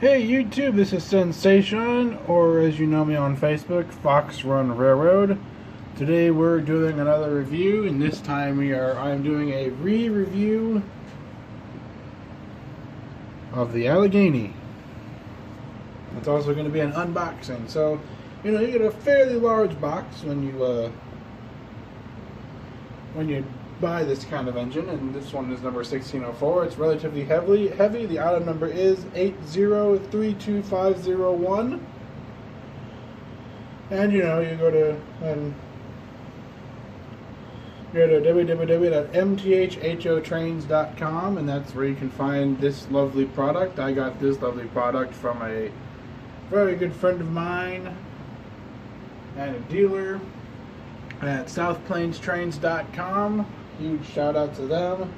Hey YouTube, this is Sensation, or as you know me on Facebook, Fox Run Railroad. Today we're doing another review, and this time I'm doing a re-review of the Allegheny. It's also going to be an unboxing, so you get a fairly large box when you buy this kind of engine, and this one is number 1604. It's relatively heavy. The item number is 8032501. And you go to www.mthhotrains.com, and that's where you can find this lovely product. I got this lovely product from a very good friend of mine and a dealer at southplainstrains.com. Huge shout out to them.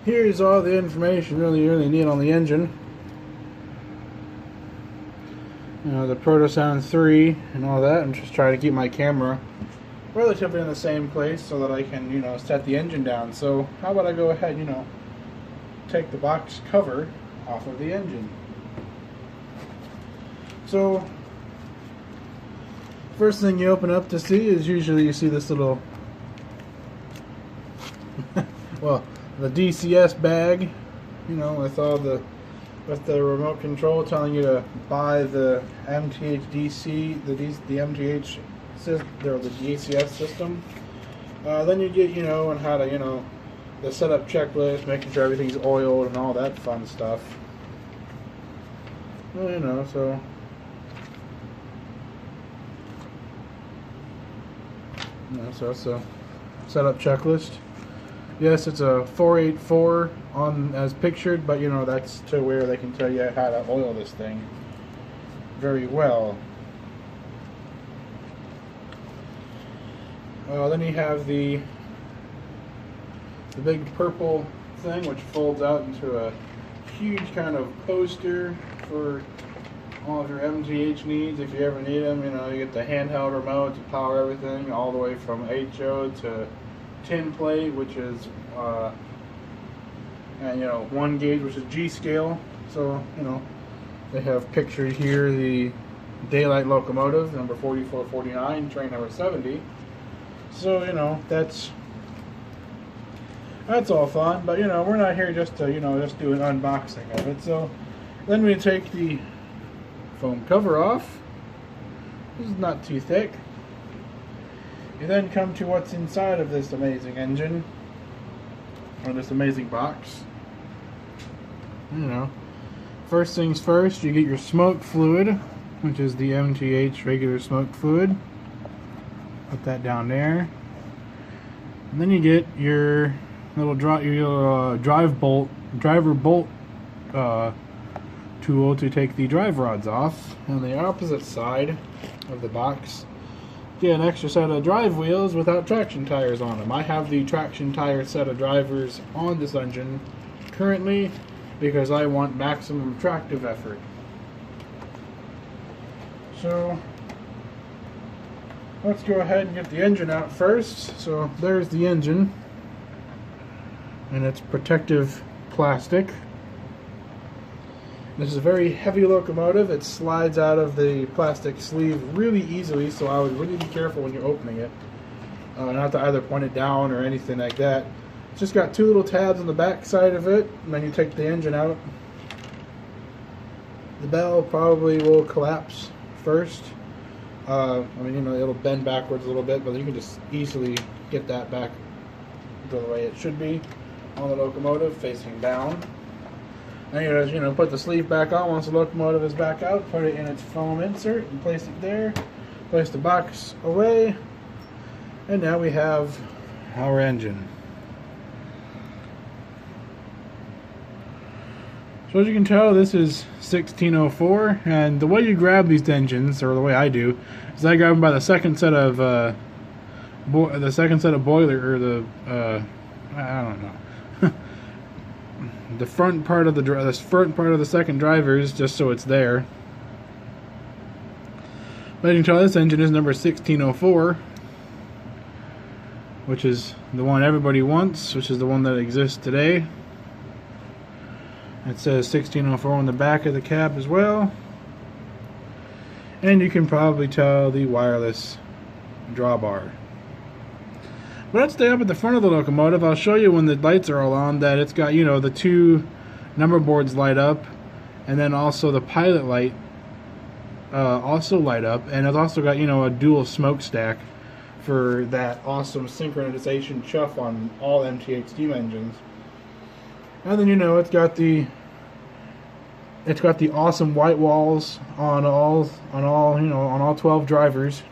Here's all the information you really need on the engine. The Protosound 3 and all that. I'm just trying to keep my camera relatively in the same place so that I can, set the engine down. So how about I go ahead, take the box cover off of the engine. So first thing you open up to see is usually you see this little well, the DCS bag, with the remote control telling you to buy the MTH DC, the MTH system, or the DCS system. Then you get, on how to, the setup checklist, making sure everything's oiled and all that fun stuff. Well, so so it's a setup checklist. Yes, it's a 484 on as pictured, but that's to where they can tell you how to oil this thing very well. Then you have the big purple thing, which folds out into a huge kind of poster for all of your MTH needs. If you ever need them, you get the handheld remote to power everything, all the way from HO to tin plate, which is and 1 gauge, which is G scale. So they have pictured here the daylight locomotive number 4449, train number 70. So that's all fun, but we're not here just to just do an unboxing of it. So then we take the foam cover off. This is not too thick. You then come to what's inside of this amazing engine, or this amazing box. First things first, you get your smoke fluid, which is the MTH regular smoke fluid. Put that down there. And then you get your little driver bolt tool to take the drive rods off. On the opposite side of the box, get an extra set of drive wheels without traction tires on them. I have the traction tire set of drivers on this engine currently because I want maximum tractive effort. So let's go ahead and get the engine out first. So there's the engine, and it's protective plastic. This is a very heavy locomotive. It slides out of the plastic sleeve really easily, so I would really be careful when you're opening it. Not to either point it down or anything like that. It's just got 2 little tabs on the back side of it, and then you take the engine out. The bell probably will collapse first. It'll bend backwards a little bit, but you can just easily get that back the way it should be on the locomotive, facing down. And you just, put the sleeve back on once the locomotive is back out, put it in its foam insert and place it there. Place the box away, and now we have our engine. So as you can tell, this is 1604, and the way you grab these engines, or the way I do, is I grab them by the second set of boiler, or the I don't know. The front part of the second drivers, just so it's there. But you can tell this engine is number 1604, which is the one everybody wants, which is the one that exists today. It says 1604 on the back of the cab as well. And you can probably tell the wireless drawbar. But let's stay up at the front of the locomotive. I'll show you when the lights are all on that it's got, you know, the two number boards light up, and then also the pilot light also light up, and it's also got, you know, a dual smokestack for that awesome synchronization chuff on all MTH steam engines. And then, you know, it's got the awesome white walls on all 12 drivers,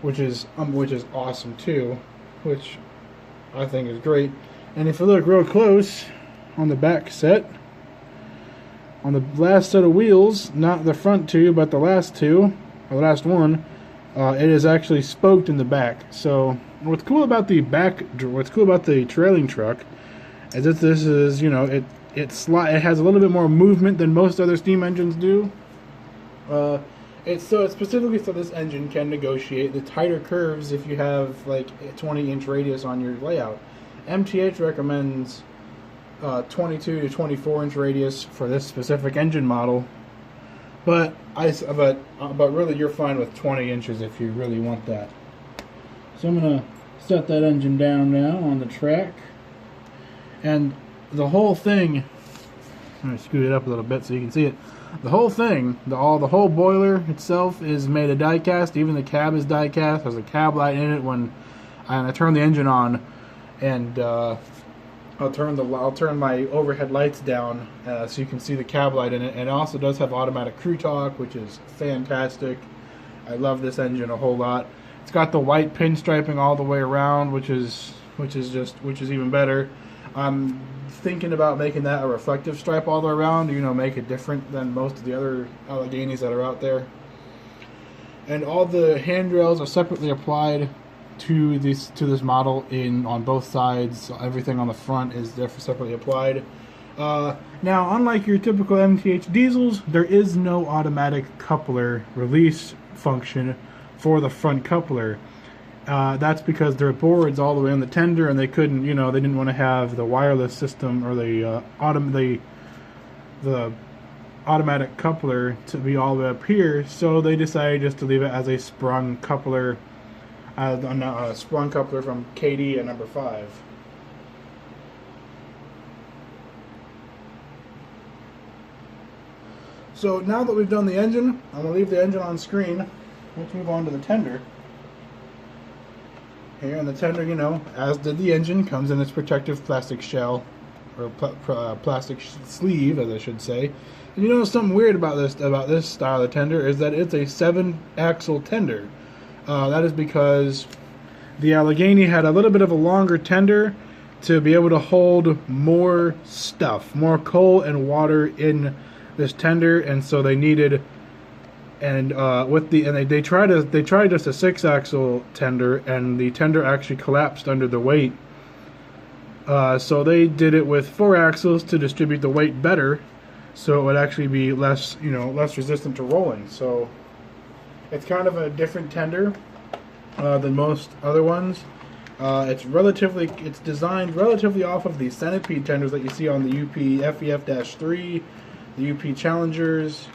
which is awesome too, which I think is great. And if you look real close on the back set, on the last set of wheels, not the front two, but the last two, or the last one, it is actually spoked in the back. So what's cool about the trailing truck is that this is, you know, it has a little bit more movement than most other steam engines do. It's specifically so this engine can negotiate the tighter curves if you have like a 20-inch radius on your layout. MTH recommends 22 to 24-inch radius for this specific engine model, but really you're fine with 20 inches if you really want that. So I'm gonna set that engine down now on the track, and the whole thing. I'm gonna scoot it up a little bit so you can see it. The whole thing, the whole boiler itself is made of die cast. Even the cab is die cast. There's a cab light in it when I turn the engine on, and I'll turn my overhead lights down so you can see the cab light in it. And it also does have automatic crew talk, which is fantastic. I love this engine a whole lot. It's got the white pinstriping all the way around, which is even better. I'm thinking about making that a reflective stripe all the way around, you know, make it different than most of the other Alleghenies that are out there. And all the handrails are separately applied to this model on both sides. Everything on the front is separately applied. Now, unlike your typical MTH diesels, there is no automatic coupler release function for the front coupler. That's because their board's all the way on the tender, and they couldn't, you know, they didn't want to have the wireless system or the automatic coupler to be all the way up here, so they decided just to leave it as a sprung coupler, a sprung coupler from KD at number 5. So now that we've done the engine, I'm going to leave the engine on screen. Let's move on to the tender. Here in the tender, you know, as did the engine, comes in its protective plastic shell, or plastic sleeve, as I should say. And you know something weird about this style of tender is that it's a 7-axle tender. That is because the Allegheny had a little bit of a longer tender to be able to hold more stuff, more coal and water in this tender, and so they needed. And they tried just a 6-axle tender, and the tender actually collapsed under the weight. So they did it with 4 axles to distribute the weight better, so it would actually be less resistant to rolling. So it's kind of a different tender than most other ones. It's designed relatively off of the centipede tenders that you see on the UP FEF-3, the UP Challengers.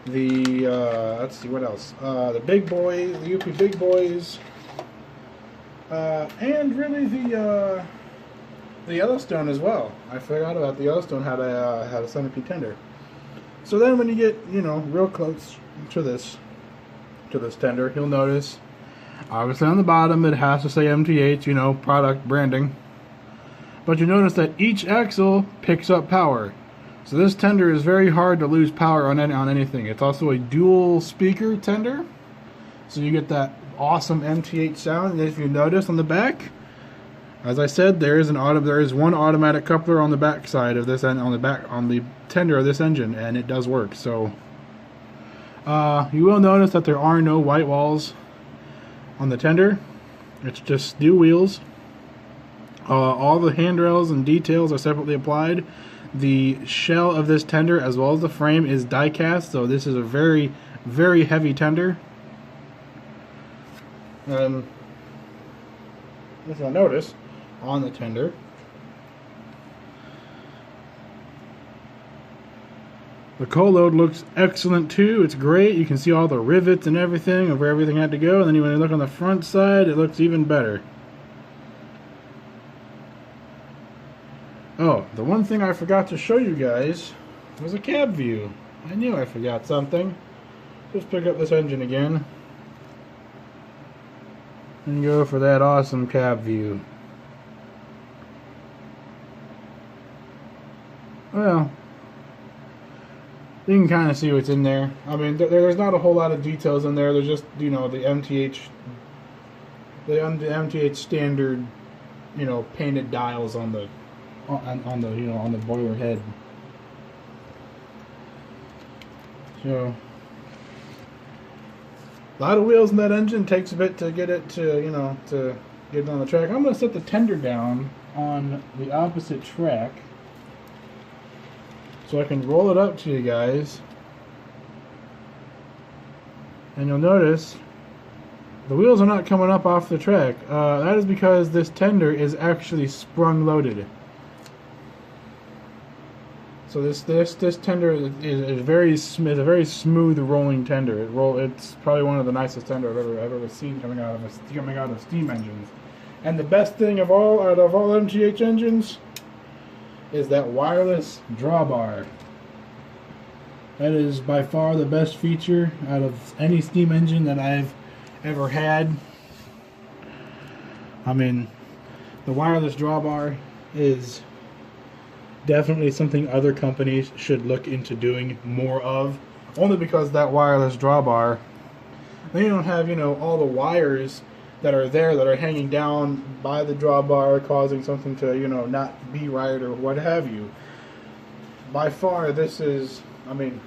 Let's see what else. The big boys, the UP big boys, and really the Yellowstone as well. I forgot about the Yellowstone had a centipede tender. So then when you get, you know, real close to this tender, you'll notice obviously on the bottom it has to say MTH, you know, product branding. But you notice that each axle picks up power. So this tender is very hard to lose power on anything. It's also a dual speaker tender, so you get that awesome MTH sound. And if you notice on the back, as I said, there is one automatic coupler on the back side of this, and on the tender of this engine, and it does work. So you will notice that there are no white walls on the tender. It's just steel wheels. All the handrails and details are separately applied. The shell of this tender, as well as the frame, is die cast, so this is a very, very heavy tender. As you'll notice on the tender, The coal load looks excellent too. It's great. You can see all the rivets and everything of where everything had to go. And then when you look on the front side, it looks even better. Oh, the one thing I forgot to show you guys was a cab view. I knew I forgot something. Just pick up this engine again and go for that awesome cab view. Well, you can kind of see what's in there. I mean, there's not a whole lot of details in there. There's just, you know, the MTH standard, you know, painted dials on the you know, on the boiler head. So a lot of wheels in that engine. Takes a bit to get it to, you know, to get it on the track. I'm going to set the tender down on the opposite track so I can roll it up to you guys. And you'll notice the wheels are not coming up off the track. That is because this tender is actually sprung loaded. So this tender is a very smooth rolling tender. It's probably one of the nicest tender I've ever seen coming out of steam engines. And the best thing out of all MTH engines is that wireless drawbar. That is by far the best feature out of any steam engine that I've ever had. I mean, the wireless drawbar is definitely something other companies should look into doing more of, only because that wireless drawbar, they don't have, you know, all the wires that are there that are hanging down by the drawbar, causing something to, you know, not be right or what have you. By far, this is, I mean,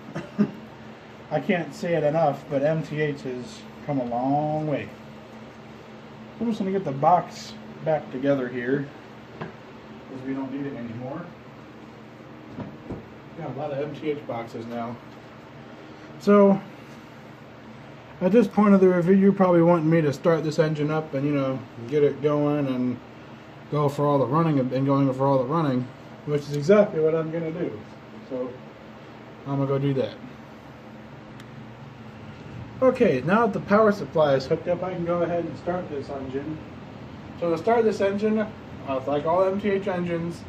I can't say it enough, but MTH has come a long way. I'm just going to get the box back together here, because we don't need it anymore. Got a lot of MTH boxes now. So at this point of the review, you're probably wanting me to start this engine up and, you know, get it going and go for all the running and going for all the running, which is exactly what I'm going to do. So I'm going to go do that. Okay, now that the power supply is hooked up, I can go ahead and start this engine. So to start this engine, like all MTH engines,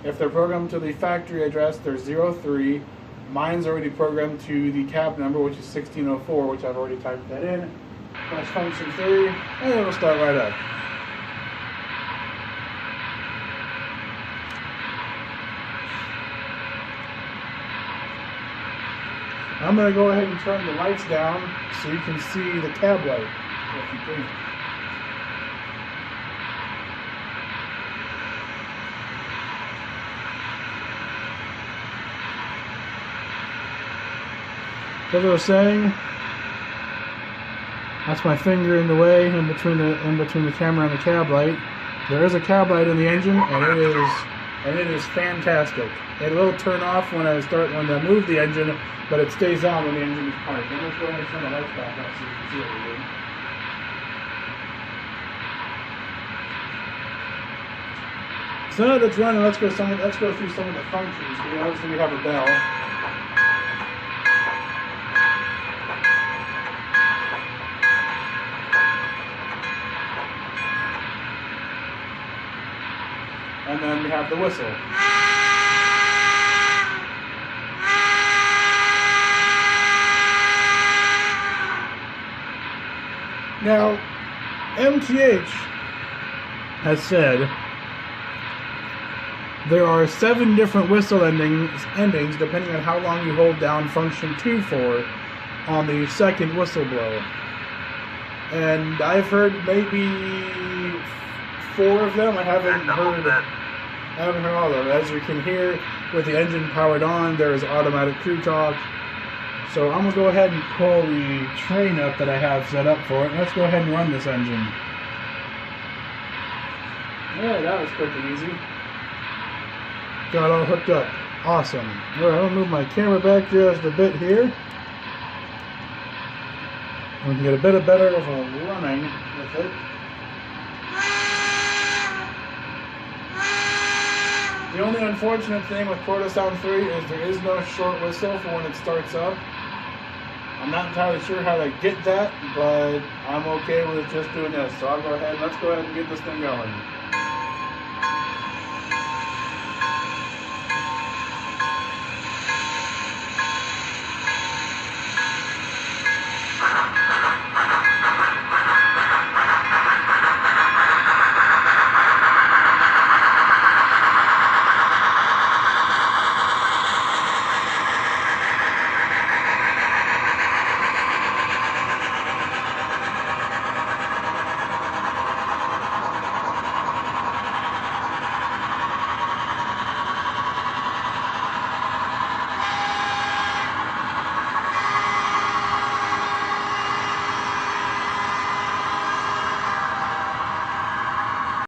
if they're programmed to the factory address, they're 03. Mine's already programmed to the cab number, which is 1604, which I've already typed that in. Press function 3, and it'll start right up. I'm going to go ahead and turn the lights down so you can see the cab light, if you can. So as I was saying, that's my finger in the way in between the camera and the cab light. There is a cab light in the engine, and it is fantastic. It will turn off when I move the engine, but it stays on when the engine is parked. Now let's go ahead and turn the lights back up so you can see what we're doing. So now that it's running, let's go through some of the functions. Obviously, we have a bell. And then we have the whistle. Now, MTH has said there are 7 different whistle endings depending on how long you hold down function 2 for on the second whistle blow. And I've heard maybe 4 of them. I haven't heard all of them. As you can hear, with the engine powered on, there is automatic crew talk. So I'm going to go ahead and pull the train up that I have set up for it. Let's go ahead and run this engine. Yeah, that was quick and easy. Got all hooked up. Awesome. Alright, I'll move my camera back just a bit here. We can get a bit better of a running with it. The only unfortunate thing with Quarter Sound 3 is there is no short whistle for when it starts up. I'm not entirely sure how to get that, but I'm okay with just doing this. So I'll go ahead, let's go ahead and get this thing going.